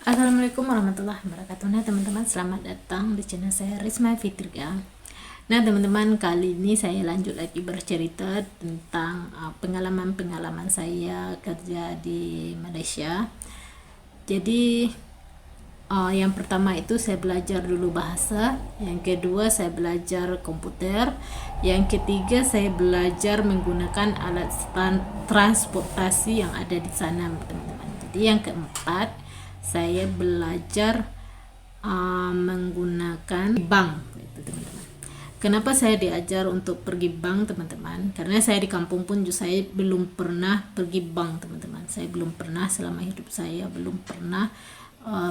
Assalamualaikum warahmatullahi wabarakatuh. Nah teman-teman, selamat datang di channel saya Risma Fitria. Nah teman-teman, kali ini saya lanjut lagi bercerita tentang pengalaman-pengalaman saya kerja di Malaysia. Jadi yang pertama itu saya belajar dulu bahasa, yang kedua saya belajar komputer, yang ketiga saya belajar menggunakan alat transportasi yang ada di sana teman-teman. Jadi yang keempat saya belajar menggunakan bank itu teman-teman. Kenapa saya diajar untuk pergi bank teman-teman? Karena saya di kampung pun saya belum pernah pergi bank teman-teman. Saya belum pernah selama hidup saya belum pernah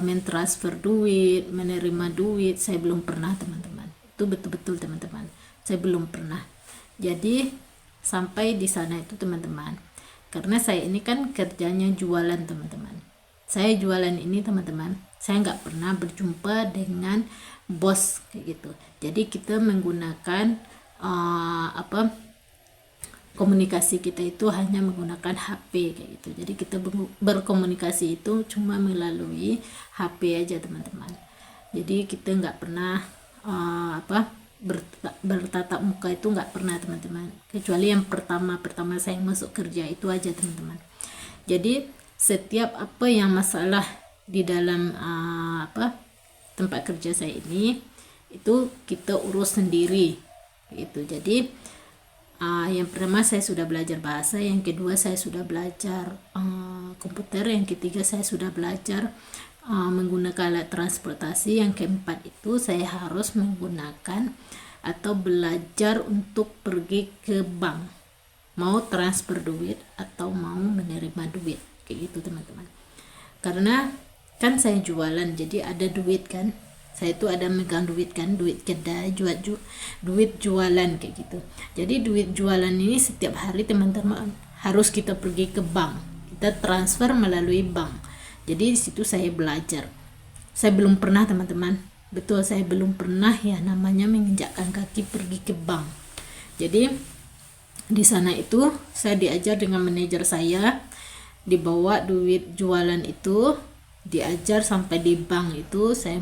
mentransfer duit, menerima duit, saya belum pernah teman-teman. Itu betul-betul teman-teman. Saya belum pernah. Jadi sampai di sana itu teman-teman. Karena saya ini kan kerjanya jualan teman-teman. Saya jualan ini teman-teman, saya nggak pernah berjumpa dengan bos kayak gitu. Jadi kita menggunakan komunikasi kita itu hanya menggunakan HP kayak gitu. Jadi kita berkomunikasi itu cuma melalui HP aja teman-teman. Jadi kita nggak pernah bertatap muka itu nggak pernah teman-teman. Kecuali yang pertama saya masuk kerja itu aja teman-teman. Jadi setiap apa yang masalah di dalam tempat kerja saya ini itu kita urus sendiri gitu. Jadi yang pertama saya sudah belajar bahasa, yang kedua saya sudah belajar komputer, yang ketiga saya sudah belajar menggunakan alat transportasi, yang keempat itu saya harus menggunakan atau belajar untuk pergi ke bank, mau transfer duit atau mau menerima duit kayak gitu teman-teman. Karena kan saya jualan, jadi ada duit kan, saya itu ada megang duit kan, duit kedai, duit jualan kayak gitu. Jadi duit jualan ini setiap hari teman-teman harus kita pergi ke bank, kita transfer melalui bank. Jadi di situ saya belajar. Saya belum pernah teman-teman, betul saya belum pernah ya namanya menginjakkan kaki pergi ke bank. Jadi di sana itu saya diajar dengan manajer saya, dibawa duit jualan itu diajar sampai di bank itu saya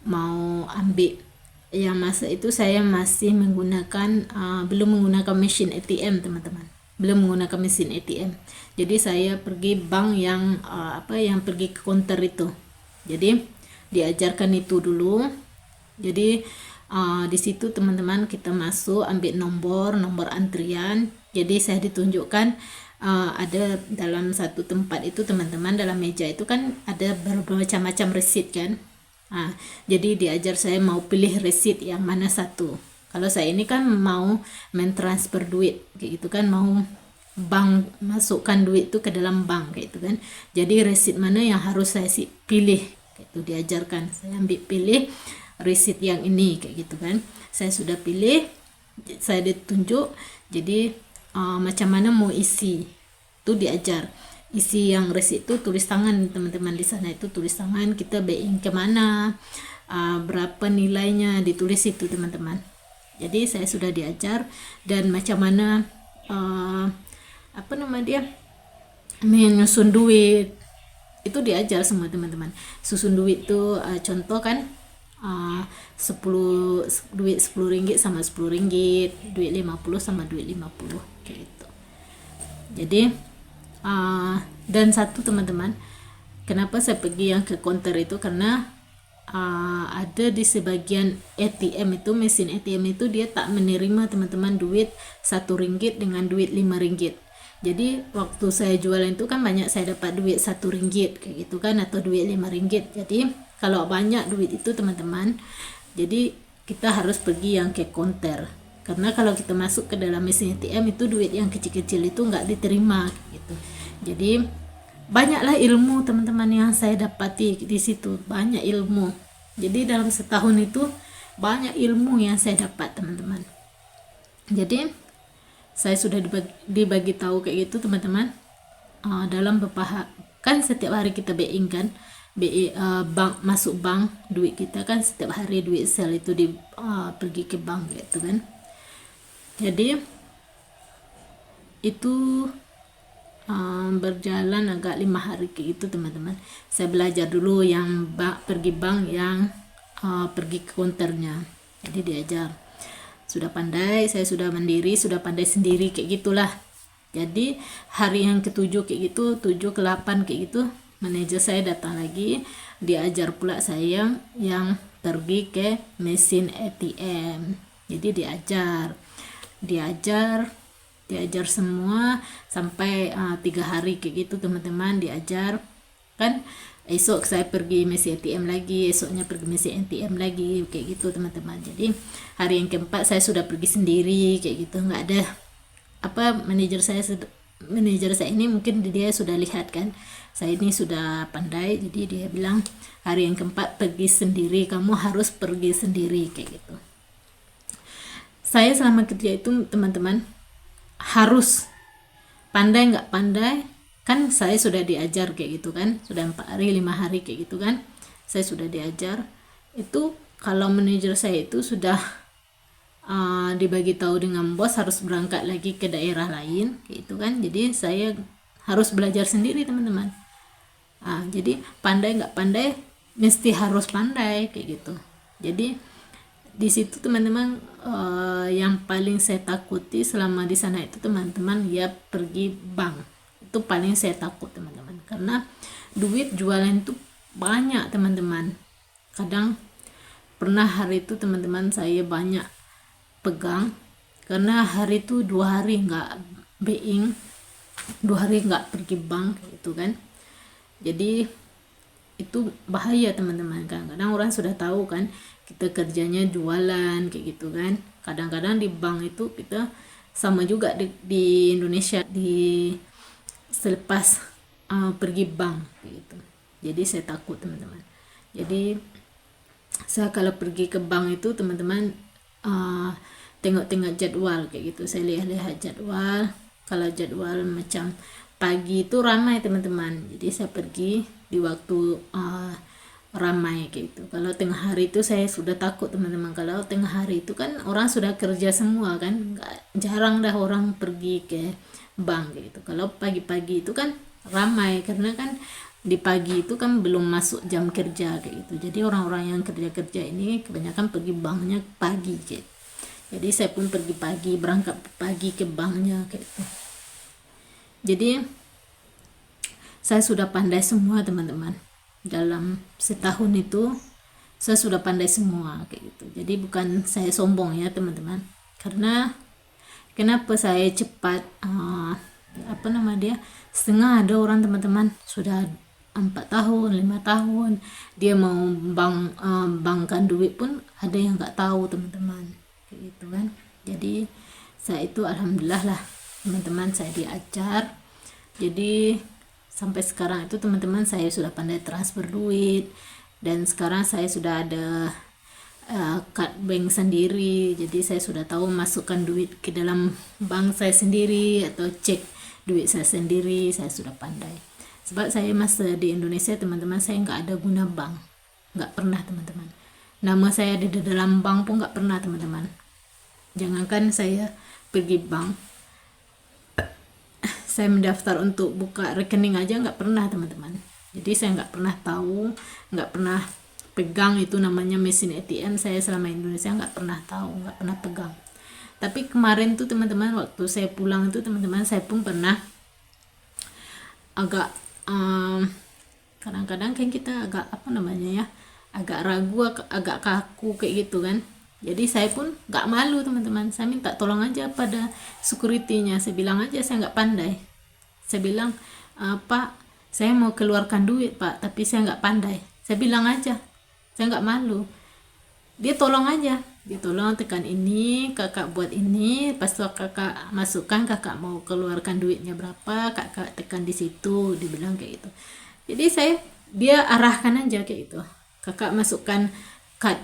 mau ambil. Yang masa itu saya masih menggunakan belum menggunakan mesin ATM teman-teman, belum menggunakan mesin ATM. Jadi saya pergi bank yang yang pergi ke counter itu. Jadi diajarkan itu dulu. Jadi di situ teman-teman kita masuk ambil nomor antrian. Jadi saya ditunjukkan ada dalam satu tempat itu teman-teman, dalam meja itu kan ada bermacam-macam resit kan. Jadi diajar saya mau pilih resit yang mana satu. Kalau saya ini kan mau mentransfer duit kayak gitu kan, mau bank masukkan duit itu ke dalam bank kayak gitu kan. Jadi resit mana yang harus saya pilih kayak itu diajarkan. Saya ambil pilih resit yang ini kayak gitu kan. Saya sudah pilih, saya ditunjuk. Jadi macam mana mau isi itu diajar. Isi yang resit itu tulis tangan teman-teman, di sana itu tulis tangan, kita buying ke mana, berapa nilainya ditulis itu teman-teman. Jadi saya sudah diajar dan macam mana menyusun duit itu diajar semua teman-teman. Susun duit itu contoh kan 10 duit 10 ringgit sama 10 ringgit, duit 50 sama duit 50 kayak gitu. Jadi dan satu teman-teman, kenapa saya pergi yang ke counter itu karena ada di sebagian ATM itu, mesin ATM itu dia tak menerima teman-teman duit 1 ringgit dengan duit 5 ringgit. Jadi waktu saya jualan itu kan banyak saya dapat duit 1 ringgit kayak gitu kan, atau duit 5 ringgit. Jadi kalau banyak duit itu teman-teman, jadi kita harus pergi yang ke counter. Karena kalau kita masuk ke dalam mesin ATM itu duit yang kecil-kecil itu nggak diterima gitu. Jadi banyaklah ilmu teman-teman yang saya dapati di situ, banyak ilmu. Jadi dalam setahun itu banyak ilmu yang saya dapat teman-teman. Jadi saya sudah dibagi tahu kayak gitu teman-teman, dalam beberapa kan setiap hari kita buying kan, bank masuk bank, duit kita kan setiap hari duit sel itu pergi ke bank gitu kan. Jadi itu berjalan agak 5 hari kayak gitu teman-teman. Saya belajar dulu yang pergi bank, yang pergi ke counternya, jadi diajar. Sudah pandai, saya sudah mandiri, sudah pandai sendiri kayak gitulah. Jadi hari yang ke-7 kayak gitu, 7 ke 8 kayak gitu, manajer saya datang lagi, diajar pula saya yang pergi ke mesin ATM. Jadi diajar semua sampai 3 hari kayak gitu teman-teman, diajar kan. Esok saya pergi mesin ATM lagi, esoknya pergi mesin ATM lagi kayak gitu teman-teman. Jadi hari yang keempat saya sudah pergi sendiri kayak gitu, nggak ada manajer saya ini mungkin dia sudah lihat kan saya ini sudah pandai, jadi dia bilang hari yang keempat pergi sendiri, kamu harus pergi sendiri kayak gitu. Saya selama kerja itu teman-teman harus pandai nggak pandai kan, saya sudah diajar kayak gitu kan, sudah 4 hari 5 hari kayak gitu kan, saya sudah diajar itu. Kalau manajer saya itu sudah dibagi tahu dengan bos harus berangkat lagi ke daerah lain kayak gitu kan, jadi saya harus belajar sendiri teman-teman. Jadi pandai nggak pandai mesti harus pandai kayak gitu. Jadi di situ teman-teman yang paling saya takuti selama di sana itu teman-teman ya pergi bank, itu paling saya takut teman-teman, karena duit jualan itu banyak teman-teman. Kadang pernah hari itu teman-teman saya banyak pegang, karena hari itu 2 hari nggak being, 2 hari nggak pergi bank gitu kan. Jadi itu bahaya teman-teman. Kadang-kadang orang sudah tahu kan kita kerjanya jualan kayak gitu kan. Kadang-kadang di bank itu kita sama juga di Indonesia, di selepas pergi bank gitu. Jadi saya takut teman-teman. Jadi saya kalau pergi ke bank itu teman-teman tengok-tengok jadwal kayak gitu. Saya lihat-lihat jadwal. Kalau jadwal macam pagi itu ramai teman-teman, jadi saya pergi di waktu ramai kayak gitu. Kalau tengah hari itu saya sudah takut teman-teman. Kalau tengah hari itu kan orang sudah kerja semua kan, jarang dah orang pergi ke bank kayak gitu. Kalau pagi-pagi itu kan ramai, karena kan di pagi itu kan belum masuk jam kerja kayak gitu. Jadi orang-orang yang kerja-kerja ini kebanyakan pergi banknya pagi kayak. Jadi saya pun pergi pagi, berangkat pagi ke banknya kayak gitu. Jadi saya sudah pandai semua teman-teman. Dalam setahun itu saya sudah pandai semua kayak gitu. Jadi bukan saya sombong ya teman-teman. Karena kenapa saya cepat setengah ada orang teman-teman sudah 4 tahun 5 tahun dia mau bankkan duit pun ada yang nggak tahu teman-teman kayak gitu kan. Jadi saya itu alhamdulillah lah teman-teman, saya diajar. Jadi sampai sekarang itu teman-teman saya sudah pandai transfer duit, dan sekarang saya sudah ada card bank sendiri. Jadi saya sudah tahu masukkan duit ke dalam bank saya sendiri atau cek duit saya sendiri, saya sudah pandai. Sebab saya masa di Indonesia teman-teman saya nggak ada guna bank, nggak pernah teman-teman. Nama saya ada di dalam bank pun nggak pernah teman-teman. Jangankan saya pergi bank, saya mendaftar untuk buka rekening aja nggak pernah teman-teman. Jadi saya nggak pernah tahu, nggak pernah pegang itu namanya mesin ATM. Saya selama Indonesia nggak pernah tahu, nggak pernah pegang. Tapi kemarin tuh teman-teman waktu saya pulang itu teman-teman saya pun pernah agak kadang-kadang kan kita agak agak ragu, agak kaku kayak gitu kan. Jadi saya pun nggak malu teman-teman, saya minta tolong aja pada security-nya. Saya bilang aja saya nggak pandai, saya bilang Pak saya mau keluarkan duit Pak, tapi saya nggak pandai. Saya bilang aja, saya nggak malu. Dia tolong aja, dia tolong tekan ini, kakak buat ini, pas kakak masukkan, kakak mau keluarkan duitnya berapa, kakak tekan di situ, dibilang kayak gitu. Jadi dia arahkan aja kayak gitu, kakak masukkan kad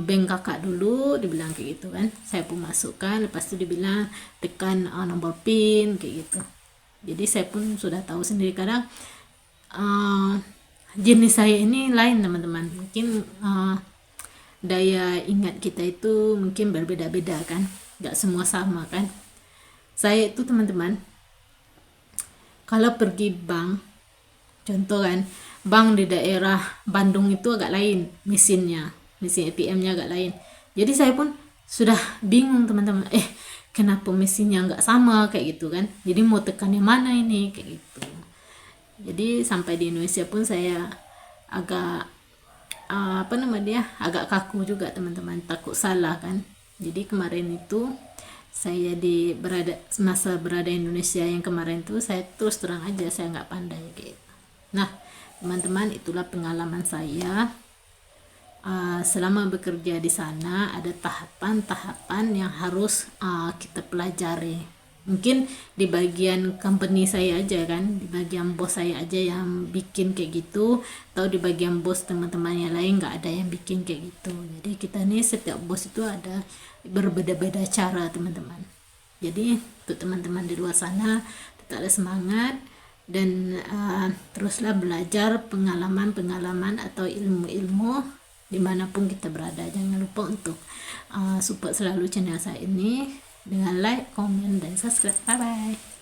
bank kakak dulu, dibilang kayak gitu kan. Saya pun masukkan, lepas itu dibilang tekan nomor PIN kayak gitu. Jadi saya pun sudah tahu sendiri. Kadang jenis saya ini lain teman-teman, mungkin daya ingat kita itu mungkin berbeda-beda kan, nggak semua sama kan. Saya itu teman-teman kalau pergi bank, contoh kan, bank di daerah Bandung itu agak lain mesin ATM-nya agak lain. Jadi saya pun sudah bingung teman-teman, kenapa mesinnya nggak sama kayak gitu kan. Jadi mau tekan yang mana ini kayak gitu. Jadi sampai di Indonesia pun saya agak agak kaku juga teman-teman, takut salah kan. Jadi kemarin itu saya masa berada di Indonesia yang kemarin itu, saya terus terang aja saya nggak pandai gitu. Nah teman-teman, itulah pengalaman saya. Selama bekerja di sana ada tahapan-tahapan yang harus kita pelajari. Mungkin di bagian company saya aja kan, di bagian bos saya aja yang bikin kayak gitu, atau di bagian bos teman-teman yang lain nggak ada yang bikin kayak gitu. Jadi kita nih, setiap bos itu ada berbeda-beda cara teman-teman. Jadi untuk teman-teman di luar sana tetaplah semangat, dan teruslah belajar pengalaman-pengalaman atau ilmu-ilmu dimanapun kita berada. Jangan lupa untuk support selalu channel saya ini dengan like, komen, dan subscribe. Bye bye.